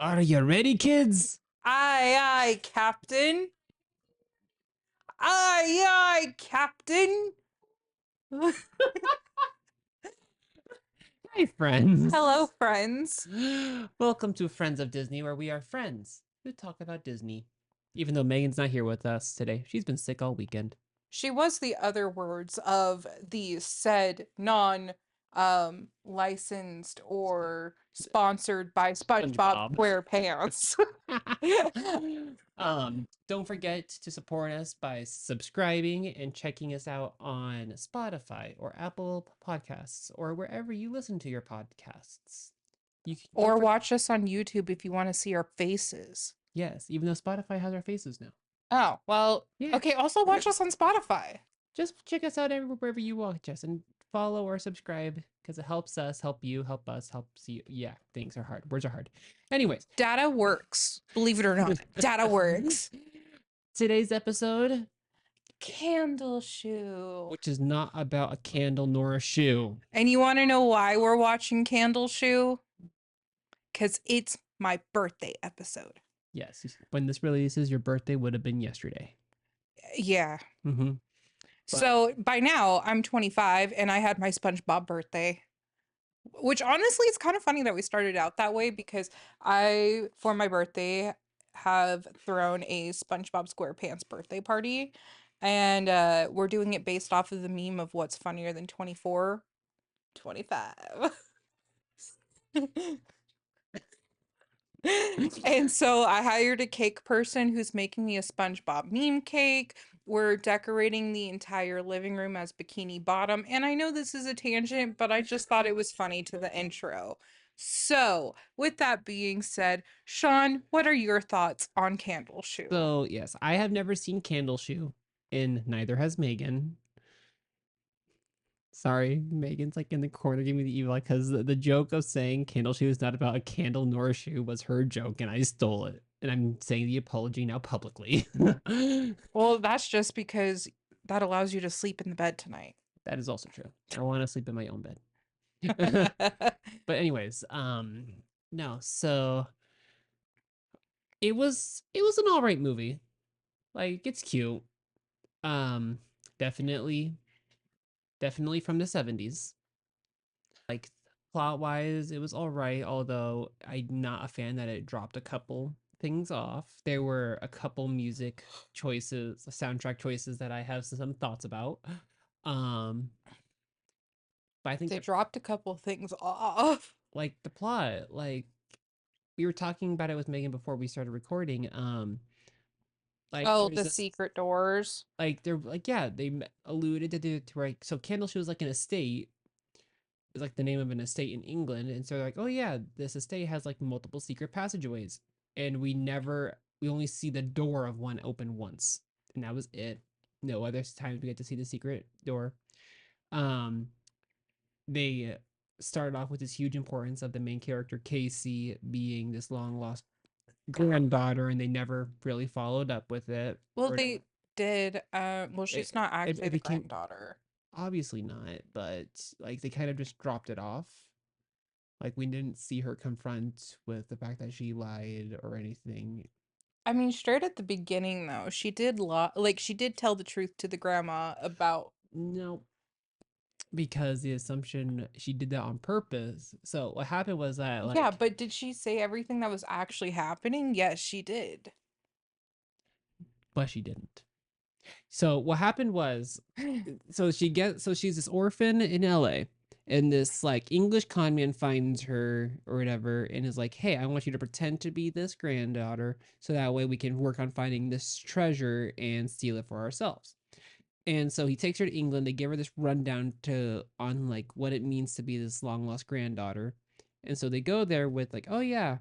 Are you ready, kids? Aye, aye, Captain. Aye, aye, Captain. Hi, friends. Hello, friends. Welcome to Friends of Disney, where we are friends who talk about Disney. Even though Megan's not here with us today, she's been sick all weekend. She was the other words of the said licensed or sponsored by SpongeBob SquarePants. Don't forget to support us by subscribing and checking us out on Spotify or Apple Podcasts or wherever you listen to your podcasts. Or watch us on YouTube if you want to see our faces. Yes, even though Spotify has our faces now. Oh, well, Yeah. okay, also watch us on Spotify. Just check us out wherever you watch us and follow or subscribe because it helps us, help you, help us, helps you. Yeah, things are hard. Words are hard. Anyways. Data works. Believe it or not, data works. Today's episode, CandleShoe. which is not about a candle nor a shoe. And you want to know why we're watching CandleShoe? Because it's my birthday episode. Yes, when this releases, your birthday would have been yesterday. Yeah. Mm-hmm. So by now I'm 25 and I had my SpongeBob birthday, which honestly it's kind of funny that we started out that way because I, for my birthday, have thrown a SpongeBob SquarePants birthday party, and we're doing it based off of the meme of what's funnier than 24, 25. And so I hired a cake person who's making me a SpongeBob meme cake. We're decorating the entire living room as Bikini Bottom. And I know this is a tangent, but I just thought it was funny to the intro. So, with that being said, Sean, what are your thoughts on CandleShoe? So, yes, I have never seen CandleShoe, and neither has Megan. Sorry, Megan's like in the corner giving me the evil because the joke of saying CandleShoe is not about a candle nor a shoe was her joke, and I stole it. And I'm saying the apology now publicly. Well, that's just because that allows you to sleep in the bed tonight. That is also true. I want to sleep in my own bed. But anyways, no, so it was an all right movie. Like, it's cute. Definitely from the 70s. Like, plot wise, it was all right, although I'm not a fan that it dropped a couple things off. There were a couple music choices, soundtrack choices that I have some thoughts about. But I think they dropped a couple things off. Like the plot, like we were talking about it with Megan before we started recording. Like, oh, the secret doors. Like they're like, yeah, they alluded to like, so CandleShoe is like an estate. It's like the name of an estate in England, and so they're like, oh yeah, this estate has like multiple secret passageways, and we only see the door of one open once, and that was it. No other times we get to see the secret door. They started off with this huge importance of the main character Casey being this long lost granddaughter, and they never really followed up with it. Well, they did. Well, she's not actually the granddaughter. Obviously not, but like they kind of just dropped it off. Like, we didn't see her confront with the fact that she lied or anything. I mean, straight at the beginning though, she did she did tell the truth to the grandma about. No, because the assumption she did that on purpose. So what happened was that, like, yeah, but did she say everything that was actually happening? Yes, she did. But she didn't. So what happened was, so she's this orphan in LA, and this like English con man finds her or whatever and is like, hey, I want you to pretend to be this granddaughter so that way we can work on finding this treasure and steal it for ourselves. And so he takes her to England. They give her this rundown on like what it means to be this long lost granddaughter. And so they go there with like, oh yeah,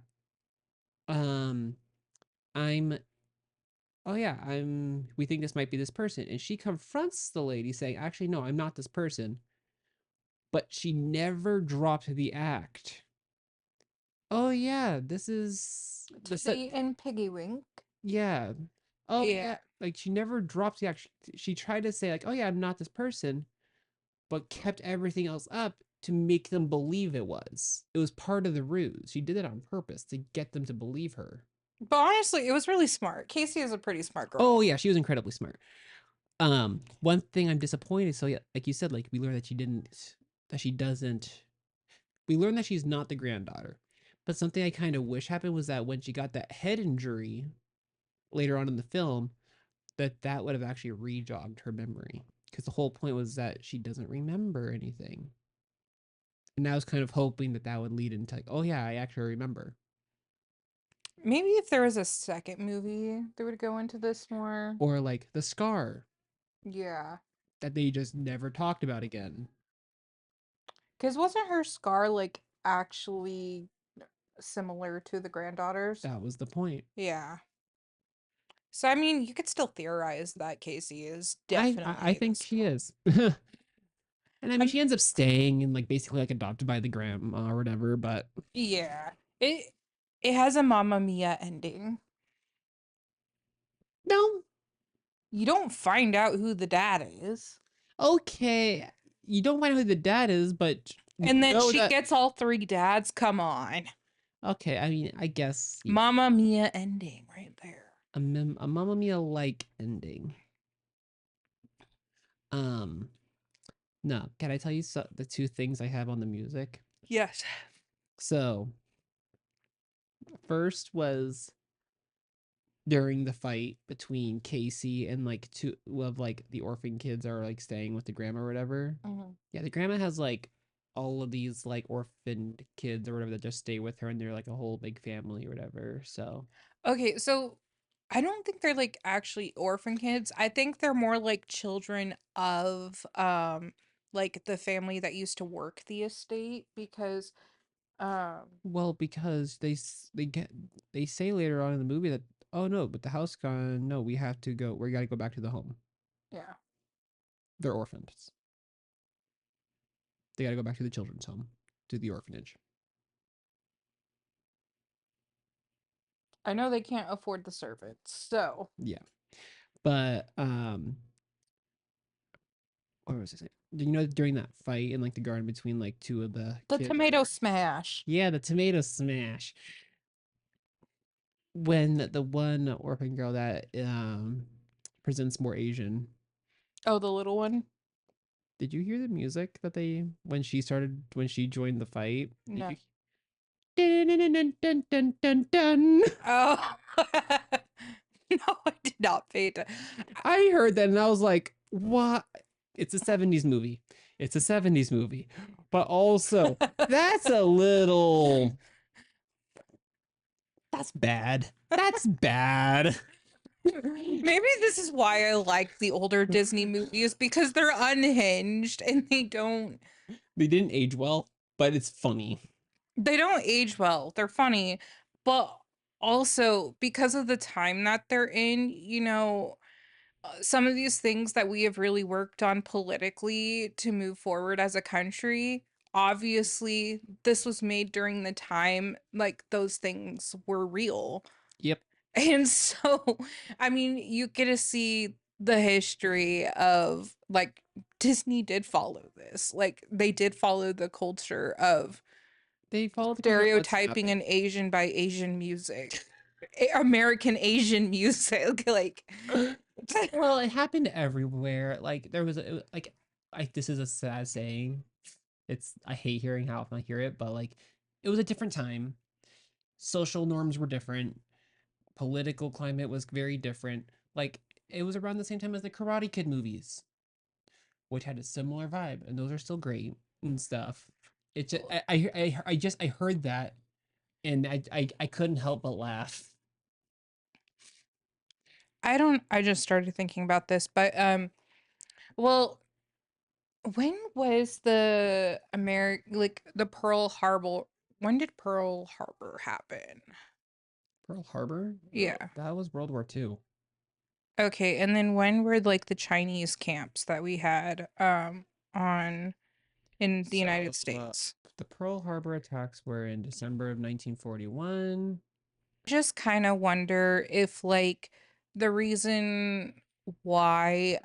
we think this might be this person. And she confronts the lady saying, actually, no, I'm not this person. But she never dropped the act. Oh yeah, this is Tootsie and Piggywink. Yeah. Oh yeah. Like, she never dropped the act. She tried to say like, oh yeah, I'm not this person, but kept everything else up. to make them believe it was. It was part of the ruse. She did it on purpose to get them to believe her. But honestly, it was really smart. Casey is a pretty smart girl. Oh yeah, she was incredibly smart. One thing I'm disappointed. So yeah, like you said, like we learned that she doesn't. We learned that she's not the granddaughter. But something I kind of wish happened was that when she got that head injury later on in the film, that would have actually rejogged her memory. Because the whole point was that she doesn't remember anything. And I was kind of hoping that would lead into like, oh yeah, I actually remember. Maybe if there was a second movie, they would go into this more. Or like the scar Yeah. that they just never talked about again. Because wasn't her scar like actually similar to the granddaughter's? That was the point. Yeah. So I mean, you could still theorize that Casey is I definitely think the she scar. is. And I mean, I'm, she ends up staying and like basically like adopted by the grandma or whatever. But yeah. It has a Mamma Mia ending. no, You don't find out who the dad is. okay, you don't find out who the dad is, but And then know she that. gets all three dads. Come on. Okay, I mean, I guess Mamma Mia ending right there. a Mamma Mia like ending. No, can I tell you the two things I have on the music? Yes. So first was during the fight between Casey and like two of like the orphan kids are like staying with the grandma or whatever. Mhm. Yeah, the grandma has like all of these like orphaned kids or whatever that just stay with her and they're like a whole big family or whatever. So Okay, so I don't think they're like actually orphan kids. I think they're more like children of like the family that used to work the estate because um well, because they say later on in the movie that oh no, but the house gone. No, we have to go. We got to go back to the home. yeah. They're orphans. They got to go back to the children's home, to the orphanage. I know they can't afford the servants. So, Yeah, but what was I saying? Do you know during that fight in like the garden between like two of the the kids? tomato smash. Yeah, the tomato smash. When the one orphan girl that presents more Asian. Oh, the little one? Did you hear the music that they when she joined the fight? Did No. you? Dun, dun, dun, dun, dun, dun, dun. Oh. No, I did not pay attention. I heard that and I was like, what? It's a 70s movie. It's a 70s movie. But also, that's a little. That's bad. That's bad. Maybe this is why I like the older Disney movies because they're unhinged and They didn't age well, but it's funny. they don't age well. They're funny, but also because of the time that they're in, some of these things that we have really worked on politically to move forward as a country, obviously this was made during the time like those things were real. Yep. And so, I mean, you get to see the history of like Disney did follow this. Like they did follow the culture of They follow the culture of what's stereotyping an happening. Asian by Asian music. American Asian music. Like Well, it happened everywhere. Like there was like this is a sad saying. I hate hearing how often I hear it, but like it was a different time. Social norms were different. Political climate was very different. Like it was around the same time as the Karate Kid movies, which had a similar vibe, and those are still great and stuff. It just I heard that and I couldn't help but laugh. I just started thinking about this, but well, when was the like the Pearl Harbor when did Pearl Harbor happen? Pearl Harbor? Yeah. That was World War II. Okay, and then when were like the Chinese camps that we had on in the United So States? the Pearl Harbor attacks were in December of 1941. Just kind of wonder if like the reason why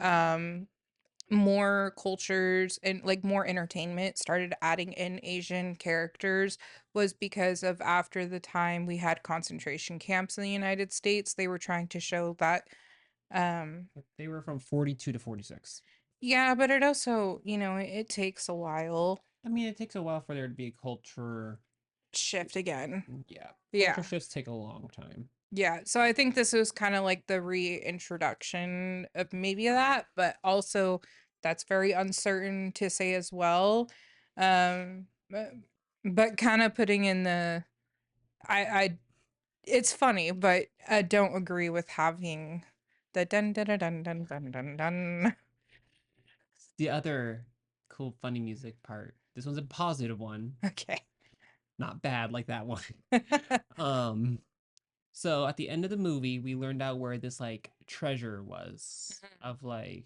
more cultures and like more entertainment started adding in Asian characters was because of after the time we had concentration camps in the United States, they were trying to show that um They were from 42 to 46. yeah, but it also, it takes a while I mean, it takes a while for there to be a culture. shift again. Yeah, culture Yeah. shifts take a long time. Yeah, so I think this was kind of like the reintroduction of maybe that, but also that's very uncertain to say as well. But kind of putting in the I it's funny, but I don't agree with having the dun dun dun dun dun dun dun dun. The other cool, funny music part. This one's a positive one, Okay. not bad like that one. um, so at the end of the movie, we learned out where this like treasure was of like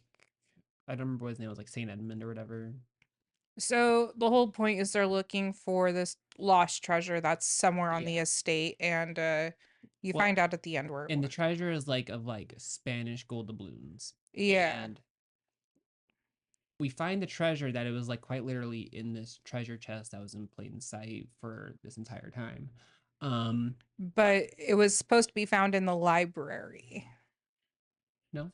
I don't remember what his name was, like St. Edmund or whatever. So the whole point is they're looking for this lost treasure that's somewhere on Yeah. the estate, and you Well, find out at the end where it and the was. treasure is like of like Spanish gold doubloons. Yeah. And we find the treasure that it was like quite literally in this treasure chest that was in plain sight for this entire time. Um, But it was supposed to be found in the library. no,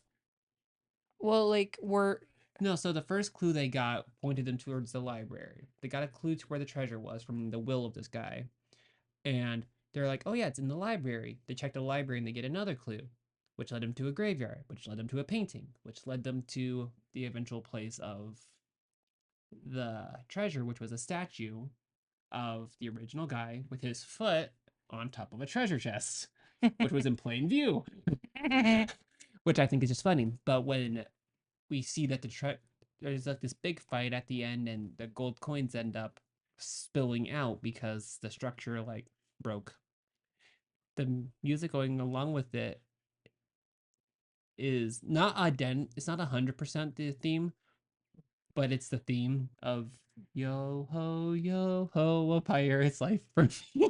Well, like we're no. So the first clue they got pointed them towards the library. They got a clue to where the treasure was from the will of this guy, and they're like, "Oh yeah, it's in the library." They check the library and they get another clue, which led them to a graveyard, which led them to a painting, which led them to the eventual place of the treasure, which was a statue of the original guy with his foot on top of a treasure chest, which was in plain view, which I think is just funny. But when we see that there's like this big fight at the end, and the gold coins end up spilling out because the structure like broke. The music going along with it is not it's not 100% the theme, but it's the theme of yo ho, a pirate's life for me.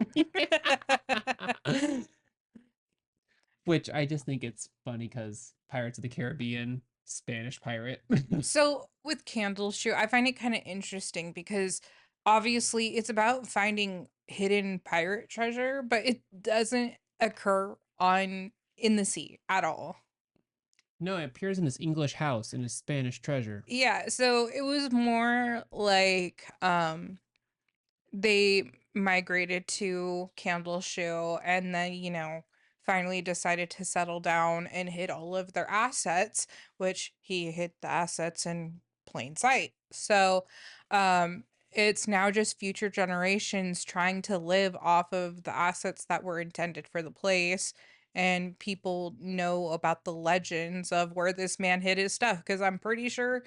Which I just think it's funny because Pirates of the Caribbean, Spanish pirate. So with CandleShoe, I find it kind of interesting because obviously it's about finding hidden pirate treasure, but it doesn't occur on in the sea at all. No, it appears in this English house in a Spanish treasure. Yeah, so it was more like they migrated to CandleShoe and then, finally decided to settle down and hid all of their assets, which he hid the assets in plain sight. So, it's now just future generations trying to live off of the assets that were intended for the place. And people know about the legends of where this man hid his stuff because I'm pretty sure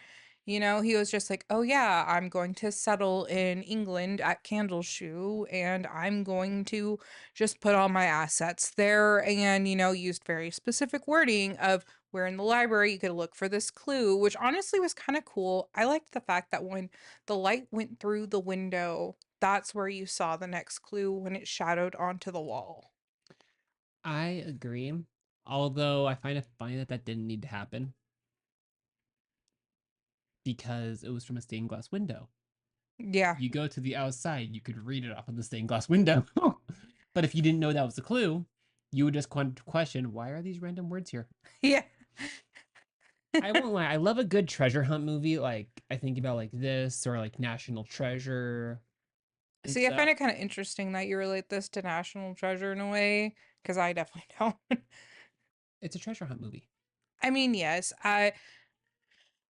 he was just like, "Oh yeah, I'm going to settle in England at CandleShoe and I'm going to just put all my assets there," and used very specific wording of where in the library you could look for this clue, which honestly was kind of cool. I liked the fact that when the light went through the window, that's where you saw the next clue when it shadowed onto the wall. I agree. Although I find it funny that that didn't need to happen because it was from a stained glass window. Yeah. You go to the outside, you could read it off of the stained glass window. But if you didn't know that was the clue, you would just question, why are these random words here? Yeah. I won't lie, I love a good treasure hunt movie. Like I think about like this or like National Treasure and See, I find stuff. it kind of interesting that you relate this to National Treasure in a way, because I definitely don't. It's a treasure hunt movie. I mean, yes,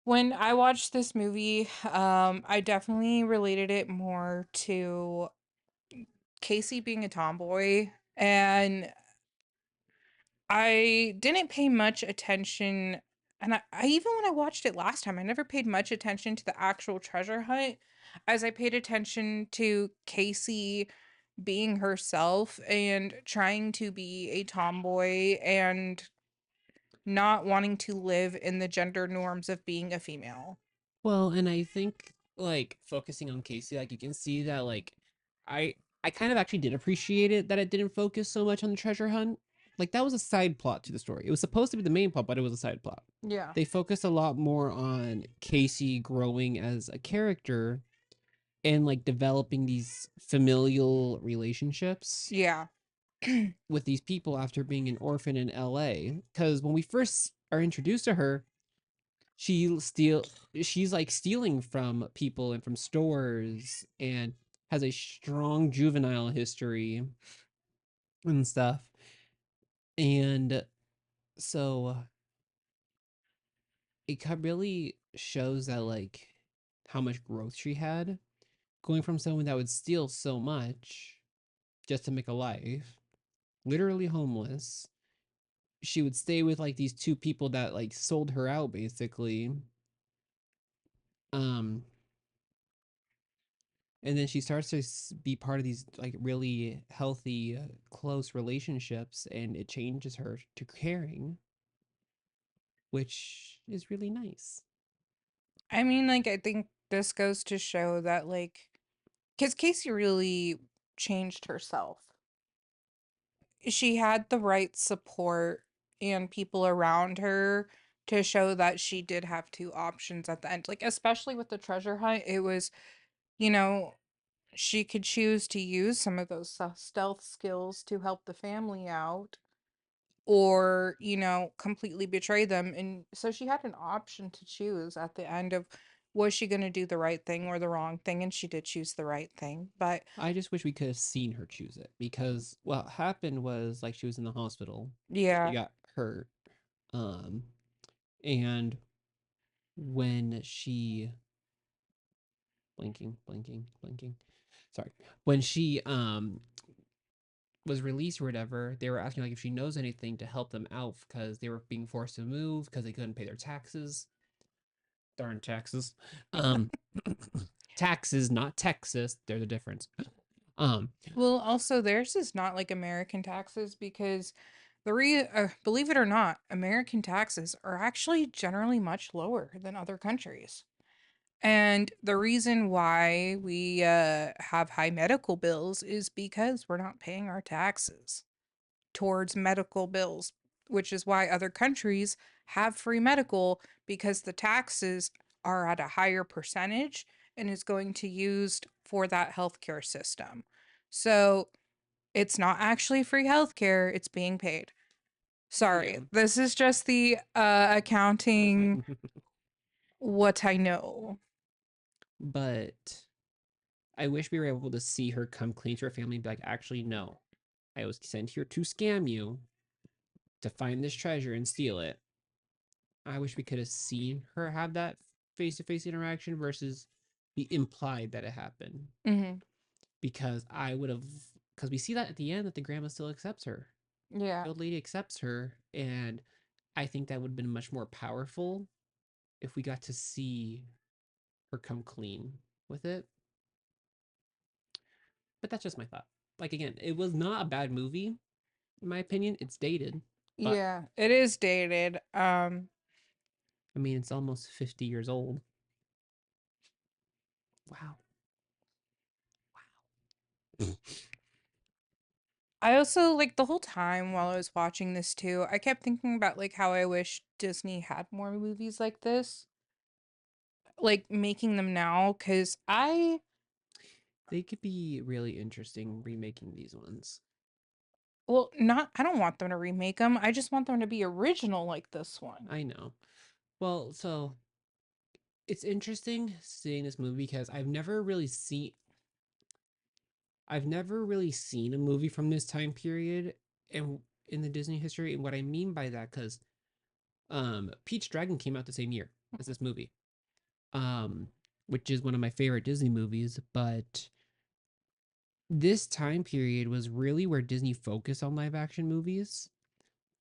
when I watched this movie, I definitely related it more to Casey being a tomboy, and I didn't pay much attention. And I even when I watched it last time, I never paid much attention to the actual treasure hunt as I paid attention to Casey being herself and trying to be a tomboy and not wanting to live in the gender norms of being a female. Well, and I think like focusing on Casey, like you can see that like I I kind of actually did appreciate it that it didn't focus so much on the treasure hunt like that was a side plot to the story. It was supposed to be the main plot, but it was a side plot. Yeah. They focused a lot more on Casey growing as a character and like developing these familial relationships Yeah. with these people after being an orphan in LA. Because when we first are introduced to her, she steal she's like stealing from people and from stores and has a strong juvenile history and stuff. And so it really shows that like how much growth she had going from someone that would steal so much just to make a life, literally homeless. She would stay with like these two people that like sold her out basically. Um and then she starts to be part of these like really healthy close relationships, and it changes her to caring, which is really nice. I mean, like, I think this goes to show that, like, because Casey really changed herself. She had the right support and people around her to show that she did have two options at the end. Like, especially with the treasure hunt, it was, you know, she could choose to use some of those stealth skills to help the family out or, completely betray them. And so she had an option to choose at the end of was she going to do the right thing or the wrong thing? And she did choose the right thing. But I just wish we could have seen her choose it, because what happened was like she was in the hospital. She yeah, got hurt. Um and when she blinking. Sorry. When she was released or whatever, they were asking like if she knows anything to help them out because they were being forced to move because they couldn't pay their taxes. Darn taxes. Um taxes, not Texas. There's a difference. Um well, also theirs is not like American taxes because believe it or not, American taxes are actually generally much lower than other countries. And the reason why we have high medical bills is because we're not paying our taxes towards medical bills, which is why other countries have free medical because the taxes are at a higher percentage and is going to used for that healthcare system. So it's not actually free healthcare, it's being paid. yeah. Sorry, this is just the accounting what I know. But I wish we were able to see her come clean to her family and be like, actually, no, I was sent here to scam you to find this treasure and steal it. I wish we could have seen her have that face to face interaction versus be implied that it happened. Hmm. Because I would have, because we see that at the end that the grandma still accepts her. Yeah. The old lady accepts her. And I think that would have been much more powerful if we got to see her come clean with it. But that's just my thought. Like, again, it was not a bad movie, in my opinion. It's dated, but Yeah, it is dated. I mean, it's almost 50 years old. Wow. I also like the whole time while I was watching this too, I kept thinking about like how I wish Disney had more movies like this, like making them now cuz They could be really interesting remaking these ones. not I don't want them to remake them. I just want them to be original like this one. I know. Well, so it's interesting seeing this movie because I've never really seen a movie from this time period and in the Disney history. And what I mean by that, because Pete's Dragon came out the same year as this movie. Um, which is one of my favorite Disney movies, but this time period was really where Disney focused on live action movies,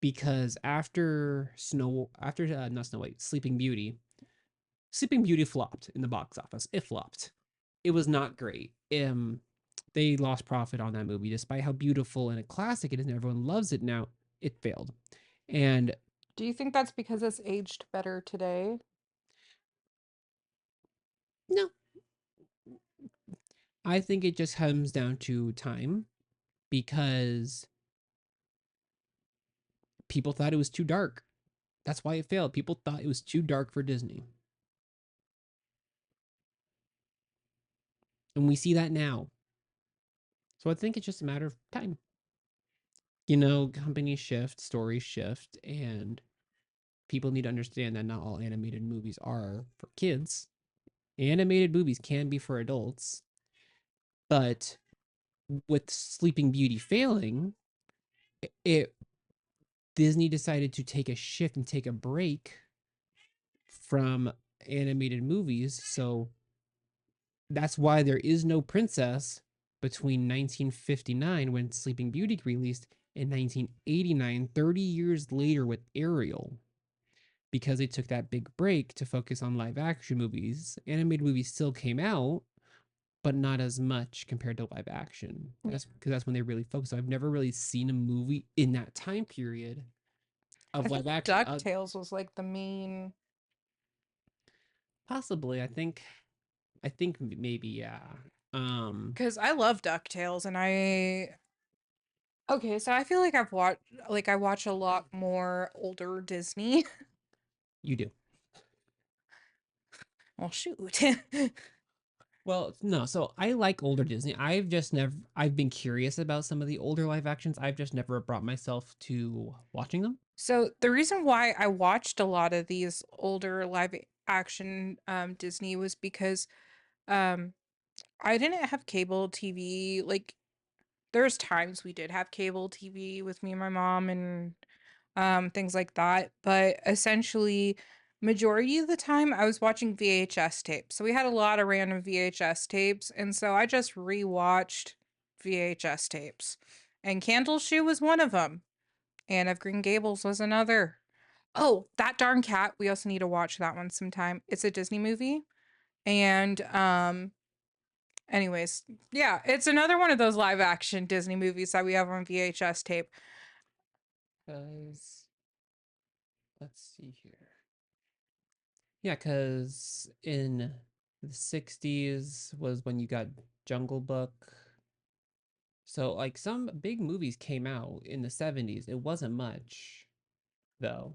because after not Snow White, Sleeping Beauty flopped in the box office. It flopped. It was not great. They lost profit on that movie, despite how beautiful and a classic it is, and everyone loves it now. It failed, and Do you think that's because it's aged better today? no, I think it just comes down to time, because People thought it was too dark. That's why it failed. People thought it was too dark for Disney. And we see that now. So I think it's just a matter of time. Companies shift, stories shift, and people need to understand that not all animated movies are for kids. Animated movies can be for adults, but with Sleeping Beauty failing, it Disney decided to take a shift and take a break from animated movies. So that's why there is no princess between 1959 when Sleeping Beauty released and 1989, 30 years later with Ariel, because they took that big break to focus on live action movies. Animated movies still came out, but not as much compared to live action. That's because that's when they really focused. So I've never really seen a movie in that time period I of think live action. DuckTales was like the main. Possibly, I think maybe, yeah. Because I love DuckTales, and I. Okay, so I feel like I watch a lot more older Disney. You do. Well, shoot. Well, no. So I like older Disney. I've been curious about some of the older live actions. I've just never brought myself to watching them. So the reason why I watched a lot of these older live action Disney was because um I didn't have cable TV. Like there's times we did have cable TV with me and my mom and things like that, but essentially majority of the time I was watching VHS tapes. So we had a lot of random VHS tapes, and so I just rewatched VHS tapes. And CandleShoe was one of them. Anne of Green Gables was another. Oh, That Darn Cat. We also need to watch that one sometime. It's a Disney movie. And anyways, yeah, it's another one of those live action Disney movies that we have on VHS tape. Because let's see here. Yeah, because in the 60s was when you got Jungle Book. So like some big movies came out in the 70s. It wasn't much though,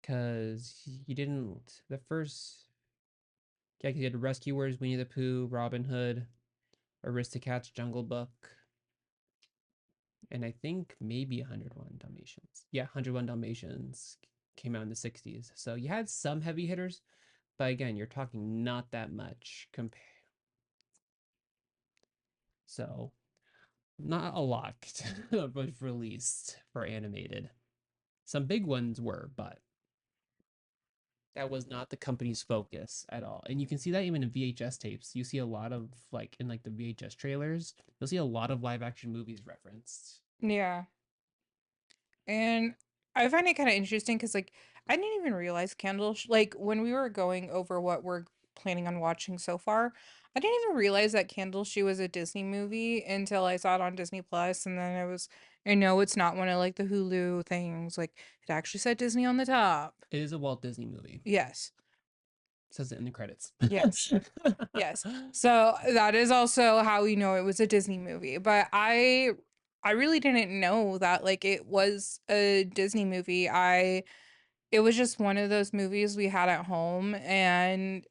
because you didn't the first yeah, 'cause you had Rescuers, Winnie the Pooh, Robin Hood, Aristocats, Jungle Book, and I think maybe 101 Dalmatians. Yeah, 101 Dalmatians came out in the 60s. So you had some heavy hitters, but again, you're talking not that much so not a lot was released for animated. Some big ones were, but that was not the company's focus at all. And you can see that even in VHS tapes. You see a lot of like in like the VHS trailers, you'll see a lot of live action movies referenced. Yeah. And I find it kind of interesting because, like, I didn't even realize like, when we were going over what we're planning on watching so far, I didn't even realize that Candleshoe was a Disney movie until I saw it on Disney Plus, and then I know it's not one of like the Hulu things. Like, it actually said Disney on the top. It is a Walt Disney movie. Yes. It says it in the credits. Yes. Yes. So that is also how we know it was a Disney movie. But I really didn't know that like it was a Disney movie. It was just one of those movies we had at home, and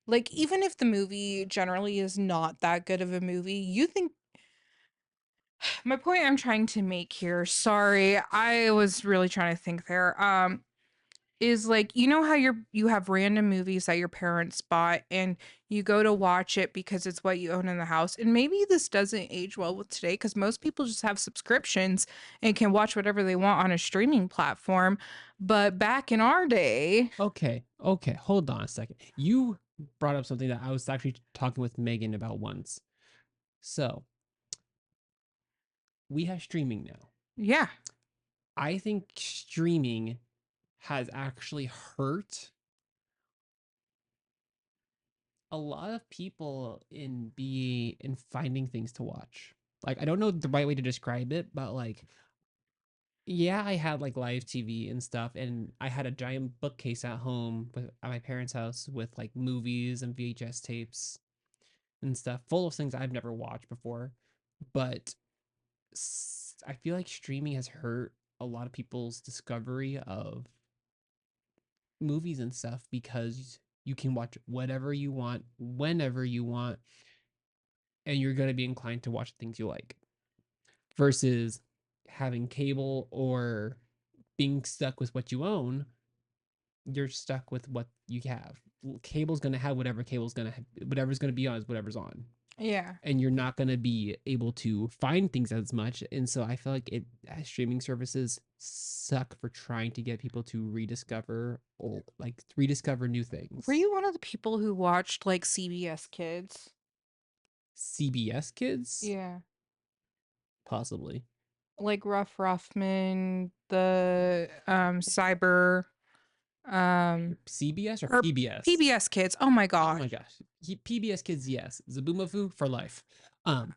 like even if the movie generally is not that good of a movie, you think my point I'm trying to make here, sorry, I was really trying to think there. Is like you know how you have random movies that your parents bought and you go to watch it because it's what you own in the house, and maybe this doesn't age well with today because most people just have subscriptions and can watch whatever they want on a streaming platform, but back in our day. Okay, hold on a second. You brought up something that I was actually talking with Megan about once. So we have streaming now. Yeah. I think streaming has actually hurt a lot of people in finding things to watch. Like I don't know the right way to describe it, but like yeah, I had like live TV and stuff, and I had a giant bookcase at home at my parents' house with like movies and VHS tapes and stuff full of things I've never watched before. But I feel like streaming has hurt a lot of people's discovery of movies and stuff because you can watch whatever you want, whenever you want, and you're going to be inclined to watch things you like versus having cable or being stuck with what you own. You're stuck with what you have. Cable's going to have whatever cable's going to whatever's going to be on is whatever's on, Yeah. and you're not going to be able to find things as much. And so I feel like streaming services suck for trying to get people to rediscover old, like rediscover new Were things. you one of the people who watched like CBS Kids? CBS Kids, Yeah. possibly. Like Rough Ruffman, the Cyber, um, CBS or or PBS? PBS Kids. Oh my Oh gosh. my gosh, PBS Kids, yes. Zabumafu for life. Um,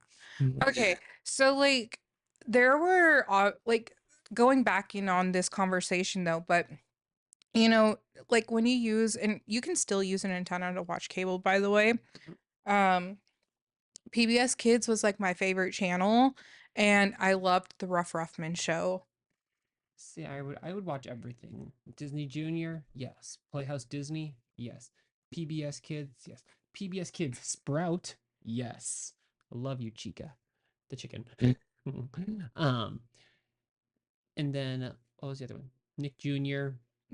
Okay, so like there were like going back in on this conversation though, but you know, like when you use and you can still use an antenna to watch cable, by the way. Um, PBS Kids was like my favorite channel, and I loved the Rough Ruffman show. See, I would watch everything. Disney Junior, yes. Playhouse Disney, yes. PBS Kids, yes. PBS Kids Sprout, yes. I love you, Chica, the chicken. um, and then what was the other one? Nick Jr.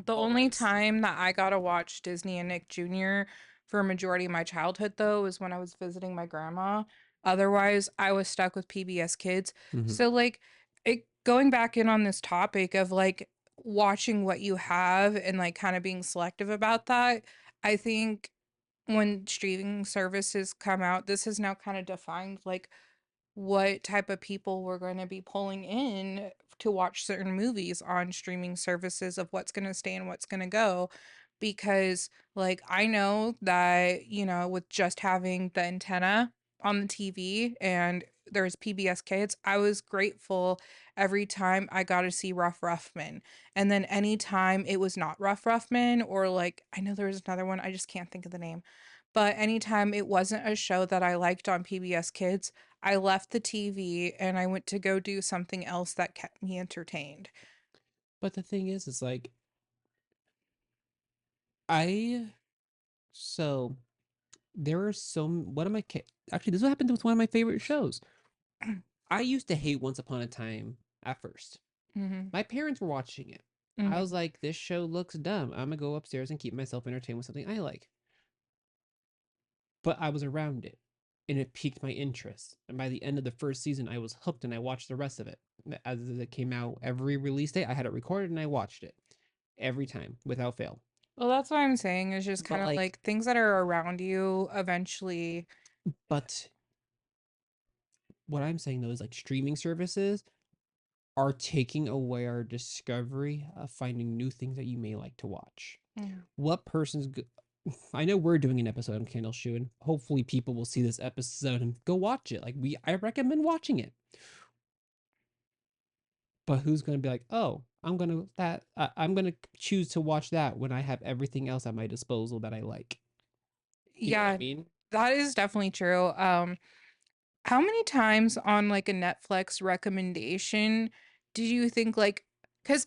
The only Always. time that I got to watch Disney and Nick Jr. for a majority of my childhood, though, was when I was visiting my grandma. Otherwise, I was stuck with PBS Kids. Mhm. So, like, going back in on this topic of like watching what you have and like kind of being selective about that, I think when streaming services come out, this has now kind of defined like what type of people we're going to be pulling in to watch certain movies on streaming services of what's going to stay and what's going to go because like I know that with just having the antenna on the TV and there's PBS Kids, I was grateful every time I got to see Rough Ruffman. And then anytime it was not Rough Ruffman or like I know there was another one, I just can't think of the name. But anytime it wasn't a show that I liked on PBS Kids, I left the TV and I went to go do something else that kept me entertained. But the thing is like I so there are one of my actually this is what happened with one of my favorite shows. I used to hate Once Upon a Time at first. Mhm. My parents were watching it. I was Mhm. like, this show looks dumb. I'm gonna go upstairs and keep myself entertained with something I like. But I was around it and it piqued my interest. And by the end of the first season, I was hooked and I watched the rest of it. As it came out every release date, I had it recorded and I watched it every time without fail. Well, that's what I'm saying is just But kind of like, like things that are around you eventually. but what I'm saying though is like streaming services are taking away our discovery of finding new things that you may like to watch. Mm. What person's I know we're doing an episode on CandleShoe, and hopefully people will see this episode and go watch it. Like I recommend watching it. But who's going to be like, oh, I'm gonna choose to watch that when I have everything else at my disposal that I like. You know what I Yeah, mean? that is definitely true. How many times on like a Netflix recommendation did you think like cuz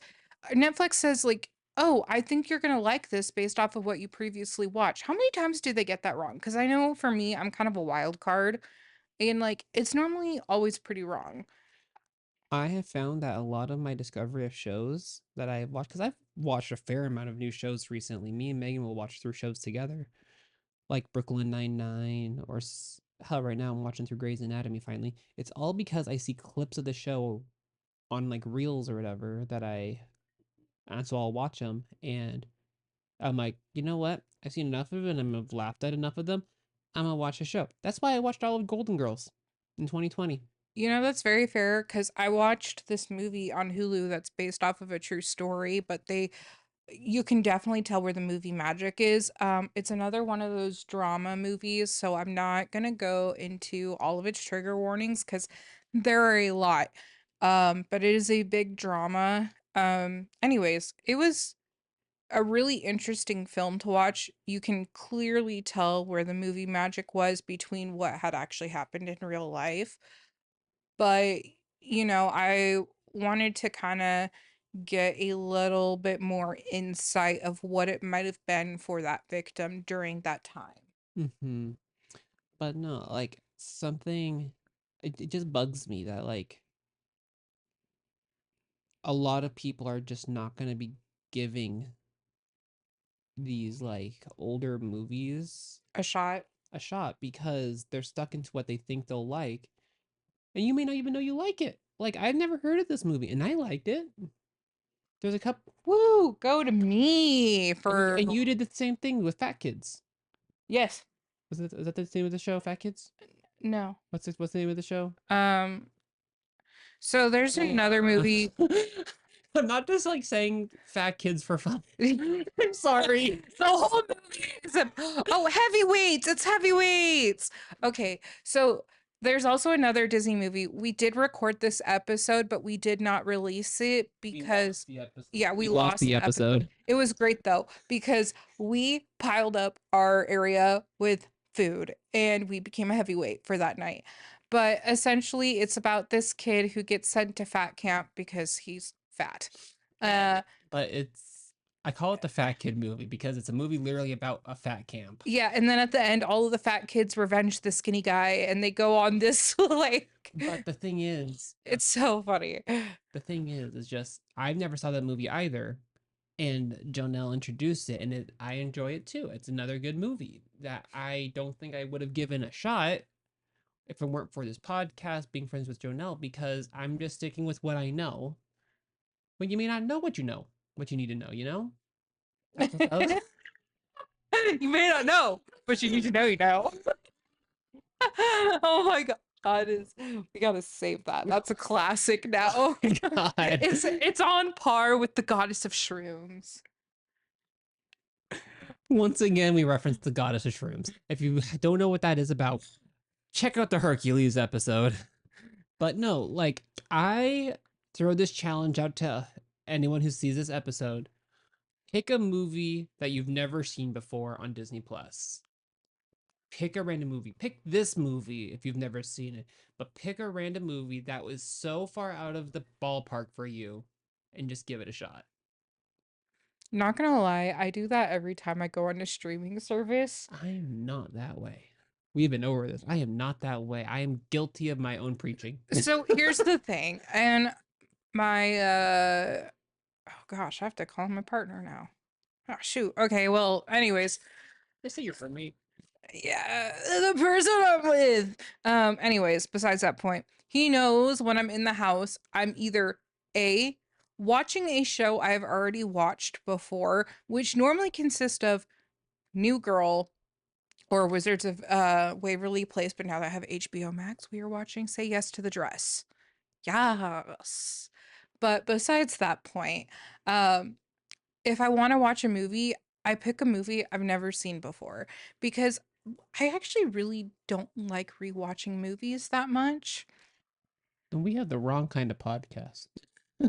Netflix says like, "Oh, I think you're going to like this based off of what you previously watched." How many times do they get that wrong? Cuz I know for me, I'm kind of a wild card and like it's normally always pretty wrong. I have found that a lot of my discovery of shows that I've watched, because I've watched a fair amount of new shows recently. Me and Megan will watch through shows together, like Brooklyn Nine-Nine, or hell, right now I'm watching through Grey's Anatomy finally. It's all because I see clips of the show on like reels or whatever and so I'll watch them, and I'm like, you know what? I've seen enough of it and I've laughed at enough of them. I'm gonna watch a show. That's why I watched all of Golden Girls in 2020. That's very fair cuz I watched this movie on Hulu that's based off of a true story, but you can definitely tell where the movie magic is. It's another one of those drama movies, so I'm not gonna go into all of its trigger warnings because there are a lot. But it is a big drama. Anyways, it was a really interesting film to watch. You can clearly tell where the movie magic was between what had actually happened in real life. But I wanted to kind of get a little bit more insight of what it might have been for that victim during that time. Mm-hmm. But no, like something, it just bugs me that like a lot of people are just not going to be giving these like older movies A shot. a shot because they're stuck into what they think they'll like, and you may not even know you like it. Like I've never heard of this movie and I liked it. There's a couple, Woo, go to me for and you did the same thing with Fat Kids. yes. Is that the name of the show, Fat Kids? No. What's the name of the show? Um so there's another movie. I'm not just like saying Fat Kids for fun. I'm sorry. The whole movie is oh, heavyweights. It's heavyweights. Okay, so there's also another Disney movie. We did record this episode, but we did not release it because yeah, we lost lost the the episode. It was great though because we piled up our area with food and we became a heavyweight for that night. But essentially, it's about this kid who gets sent to fat camp because he's fat. But I call it the Fat Kid movie because it's a movie literally about a fat camp. Yeah, and then at the end, all of the fat kids revenge the skinny guy, and they go on this like. But the thing is, It's so funny. is just I've never saw that movie either, and Jonelle introduced it, and I enjoy it too. It's another good movie that I don't think I would have given a shot if it weren't for this podcast, being friends with Jonelle, because I'm just sticking with what I know. But you may not know what you know, what you need to know, you know? You may not know, but you need to know you know. Oh my god, we gotta save that. That's a classic now. Oh God. It's on par with the Goddess of Shrooms. Once again, we reference the Goddess of Shrooms. If you don't know what that is about, check out the Hercules episode. But no, like, I throw this challenge out to anyone who sees this episode. Pick a movie that you've never seen before on Disney Plus. Pick a random movie. Pick this movie if you've never seen it, but pick a random movie that was so far out of the ballpark for you and just give it a shot. Not gonna lie, I do that every time I go on a streaming service. I am not that way. We've been over this. I am not that way. I am guilty of my own preaching. So here's the thing, and my oh gosh, I have to call my partner now. Oh shoot. Okay, well, anyways, They say you're for me. yeah, the person I'm with. Anyways, besides that point, he knows when I'm in the house, I'm either A, watching a show I've already watched before, which normally consists of New Girl or Wizards of Waverly Place, but now that I have HBO Max, we are watching Say Yes to the Dress. Yes. But besides that point, if I want to watch a movie, I pick a movie I've never seen before because I actually really don't like rewatching movies that much. And we have the wrong kind of podcast.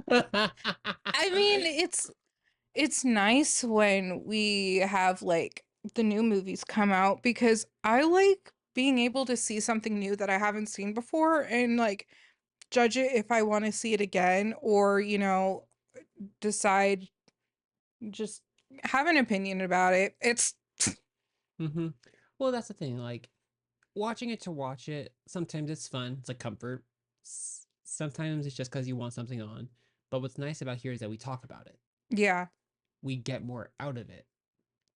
I mean, it's nice when we have like the new movies come out because I like being able to see something new that I haven't seen before and like judge it if I want to see it again or, decide just have an opinion about it. It's Mm-hmm. Well, that's the thing. Like, watching it to watch it, sometimes it's fun. It's like comfort. Sometimes it's just because you want something on. But what's nice about here is that we talk about it. yeah. We get more out of it.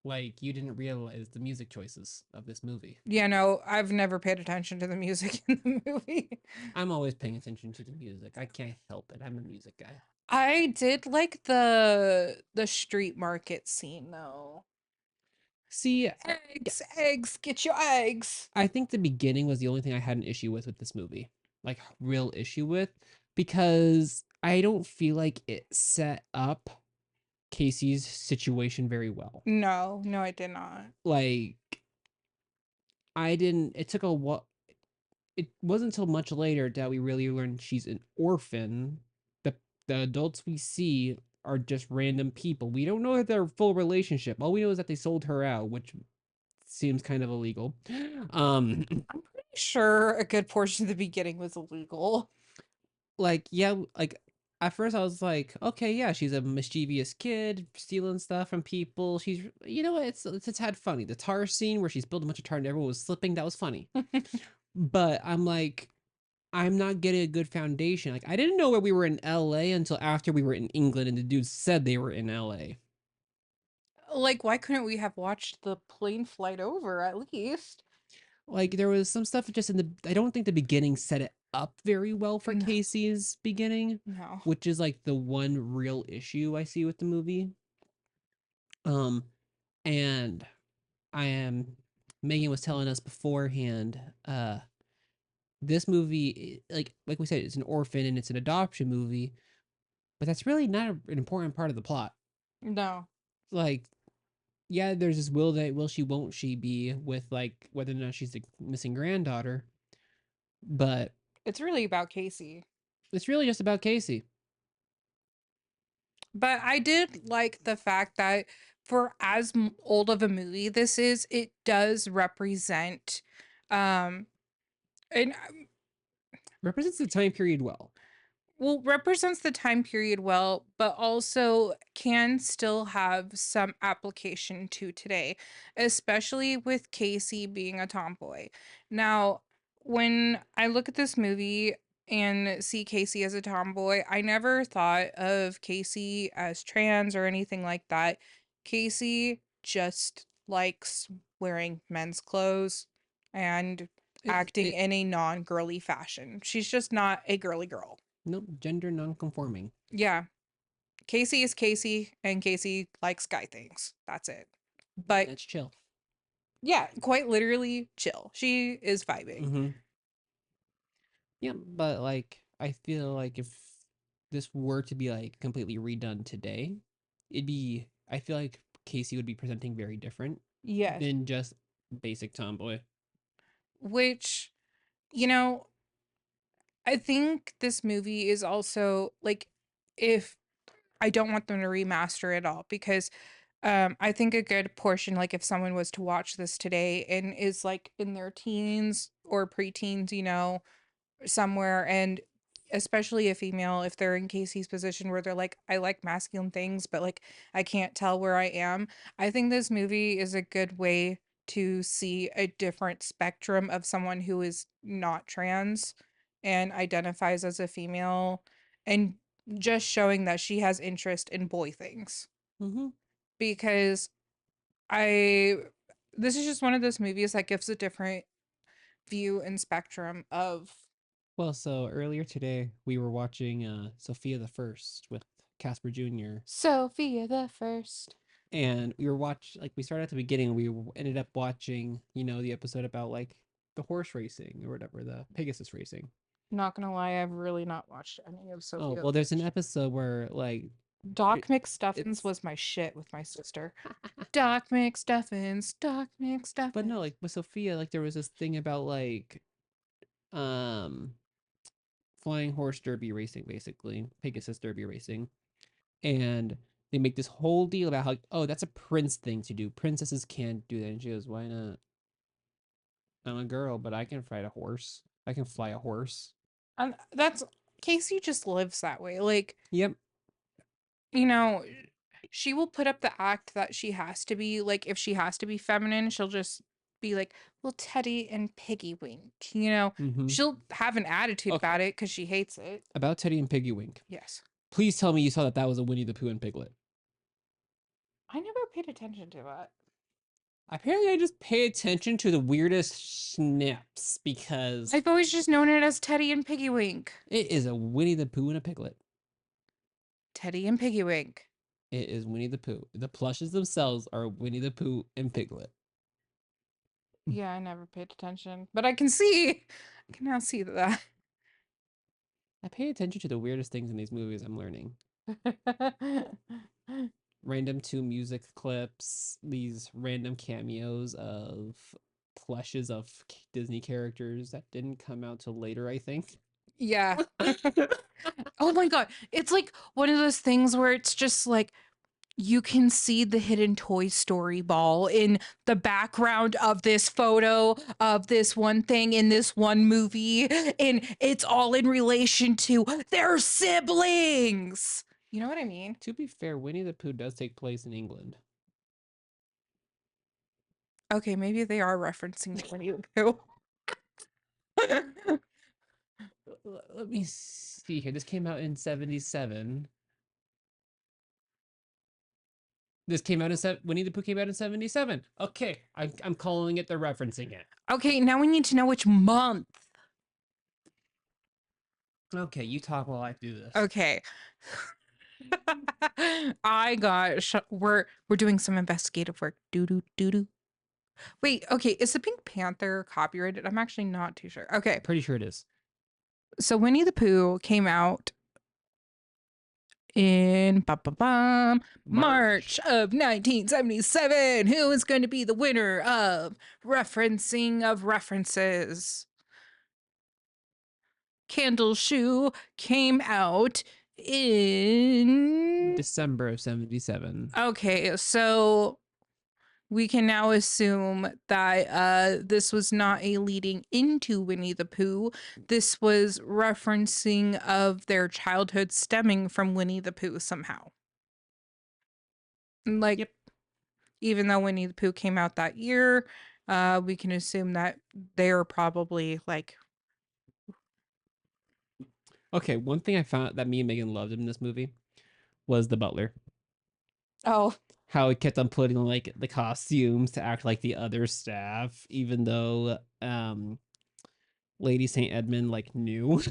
Like, you didn't realize the music choices of this movie. Yeah, no, I've never paid attention to the music in the movie. I'm always paying attention to the music. I can't help it. I'm a music guy. I did like the street market scene though. See, Eggs, get your eggs. I think the beginning was the only thing I had an issue with this movie. Like, real issue with. Because I don't feel like it set up Casey's situation very well. No, I did not. Like, I didn't. It took a what. It wasn't until much later that we really learned she's an orphan. The adults we see are just random people. We don't know that they're full relationship. All we know is that they sold her out, which seems kind of illegal. I'm pretty sure a good portion of the beginning was illegal. Like, yeah, like at first I was like, okay, yeah, she's a mischievous kid stealing stuff from people. She's, you know what? It's a tad funny. The tar scene where she's building a bunch of tar and everyone was slipping, that was funny. But I'm like, I'm not getting a good foundation. Like, I didn't know where we were in LA until after we were in England and the dude said they were in LA. Like, why couldn't we have watched the plane flight over at least? Like, there was some stuff just in the, I don't think the beginning set it up very well for No, Casey's beginning, no. which is like the one real issue I see with the movie. Um, and I am, Megan was telling us beforehand, this movie, like we said, it's an orphan and it's an adoption movie, but that's really not an important part of the plot. No. Like, yeah, there's this will she won't she be with like whether or not she's the missing granddaughter, but It's really about Casey. it's really just about Casey. But I did like the fact that for as old of a movie this is, it does represent um and Represents the time period well. well, represents the time period well, but also can still have some application to today, especially with Casey being a tomboy. Now, when I look at this movie and see Casey as a tomboy, I never thought of Casey as trans or anything like that. Casey just likes wearing men's clothes and acting It in a non-girly fashion. She's just not a girly girl. Nope, gender non-conforming. Yeah. Casey is Casey, and Casey likes guy things. That's it. But That's chill. yeah, quite literally chill. She is vibing. Mm-hmm. Yeah, but like I feel like if this were to be like completely redone today, it'd be. I feel like Casey would be presenting very different Yes. than just basic tomboy. Which, you know, I think this movie is also like, if I don't want them to remaster it all, because I think a good portion, like if someone was to watch this today and is like in their teens or preteens, somewhere, and especially a female, if they're in Casey's position where they're like, I like masculine things, but like I can't tell where I am. I think this movie is a good way to see a different spectrum of someone who is not trans and identifies as a female, and just showing that she has interest in boy things. Mm-hmm. Because I this is just one of those movies that gives a different view and spectrum of Well, so earlier today we were watching Sophia the First with Casper Jr. Sophia the First. and we started at the beginning. Ended up watching the episode about like the horse racing or whatever, the Pegasus racing. Not gonna lie, I've really not watched any of Oh Sophia well, the there's an First. episode where like Doc it, McStuffins it's was my shit with my sister. Doc McStuffins, Doc but no, McStuffins. like with Sophia, like there was this thing about like um flying horse derby racing, basically Pegasus derby racing, and they make this whole deal about how, oh, that's a prince thing to do. Princesses can't do that, and she goes, why not? I'm a girl, but I can ride a horse. I can fly a horse. And that's Casey just lives that way. Like, Yep. you know, she will put up the act that she has to be. Like, if she has to be feminine, she'll just be like, well, Teddy and Piggy Wink, Mm-hmm. She'll have an attitude Okay. about it because she hates it. About Teddy and Piggy Wink. Yes. Please tell me you saw that was a Winnie the Pooh and Piglet. I never paid attention to that. Apparently, I just pay attention to the weirdest snips because I've always just known it as Teddy and Piggy Wink. it is a Winnie the Pooh and a Piglet. Teddy and Piggy Wink. It is Winnie the Pooh. The plushes themselves are Winnie the Pooh and Piglet. Yeah, I never paid attention. But I can now see that. I pay attention to the weirdest things in these movies. I'm learning. Random 2 music clips, these random cameos of plushes of Disney characters that didn't come out till later, I think. Yeah. Oh my god. It's like one of those things where it's just like you can see the hidden Toy Story ball in the background of this photo of this one thing in this one movie. And it's all in relation to their siblings. You know what I mean? To be fair, Winnie the Pooh does take place in England. Okay, maybe they are referencing Winnie the Pooh. Let me see here. This came out in 77. Winnie the Pooh came out in 77. Okay, I'm calling it. They're referencing it. Okay, now we need to know which month. Okay, you talk while I do this. Okay. We're doing some investigative work. Doo. Wait, okay, is the Pink Panther copyrighted? I'm actually not too sure. Okay. Pretty sure it is. So Winnie the Pooh came out in March of 1977. Who is going to be the winner of referencing of references? CandleShoe came out in December of 77. Okay, so we can now assume that this was not a leading into Winnie the Pooh. This was referencing of their childhood stemming from Winnie the Pooh somehow. Like, Yep. Even though Winnie the Pooh came out that year, we can assume that they're probably like. Okay, one thing I found that me and Megan loved in this movie was the butler. Oh. How he kept on putting like the costumes to act like the other staff, even though Lady St. Edmund like knew.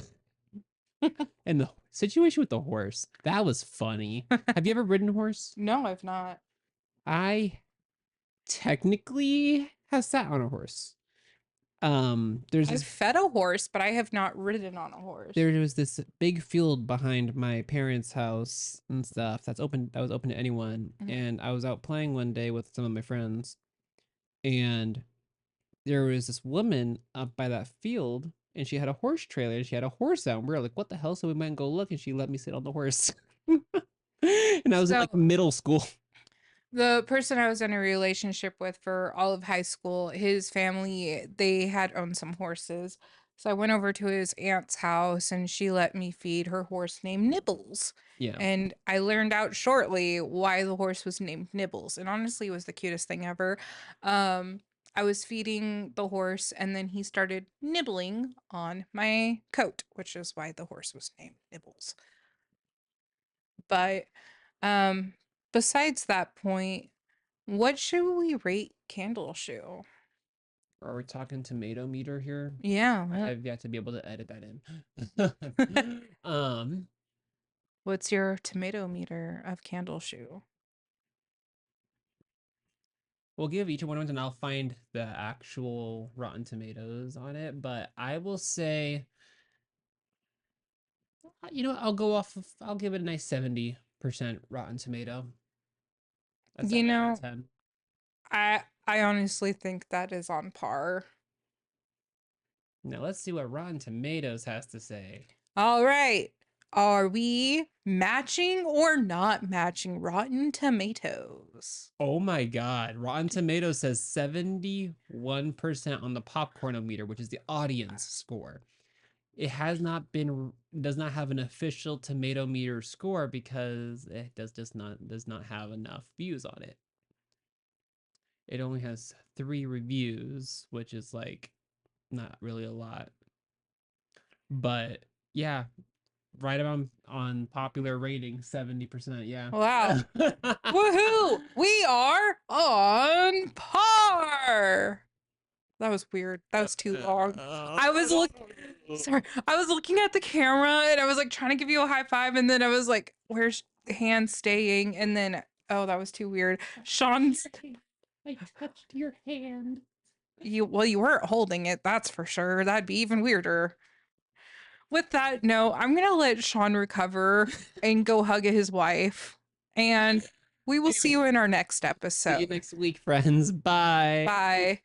And the situation with the horse, that was funny. Have you ever ridden a horse? No, I've not. I technically have sat on a horse. There's I've this fed a horse, but I have not ridden on a horse. there was this big field behind my parents' house and stuff that was open to anyone. And I was out playing one day with some of my friends, and there was this woman up by that field, and she had a horse trailer, and she had a horse out, and we were like, what the hell? So we went and go look, and she let me sit on the horse. And I was in like middle school. The person I was in a relationship with for all of high school, his family, they had owned some horses. So I went over to his aunt's house and she let me feed her horse named Nibbles. Yeah. And I learned out shortly why the horse was named Nibbles. And honestly, it was the cutest thing ever. I was feeding the horse and then he started nibbling on my coat, which is why the horse was named Nibbles. But besides that point, what should we rate CandleShoe? Are we talking tomato meter here? Yeah. I've yet to be able to edit that in. What's your tomato meter of CandleShoe? We'll give each one and I'll find the actual Rotten Tomatoes on it, but I will say, I'll give it a nice 70% Rotten Tomato. That's 8 out of 10. I honestly think that is on par. Now let's see what Rotten Tomatoes has to say. All right. Are we matching or not matching Rotten Tomatoes? Oh my God. Rotten Tomatoes says 71% on the popcornometer, which is the audience score. It does not have an official tomato meter score because it does not have enough views on it. It only has 3 reviews, which is like not really a lot. But yeah, right around on popular rating, 70%. Yeah. Wow. Woohoo! We are on par. That was weird. That was too long. I was looking at the camera and I was like trying to give you a high five, and then I was like, where's the hand staying? And then that was too weird. Sean's I touched your hand. You weren't holding it, that's for sure. That'd be even weirder. With that note, I'm gonna let Sean recover and go hug his wife. And we will see you in our next episode. See you next week, friends. Bye. Bye.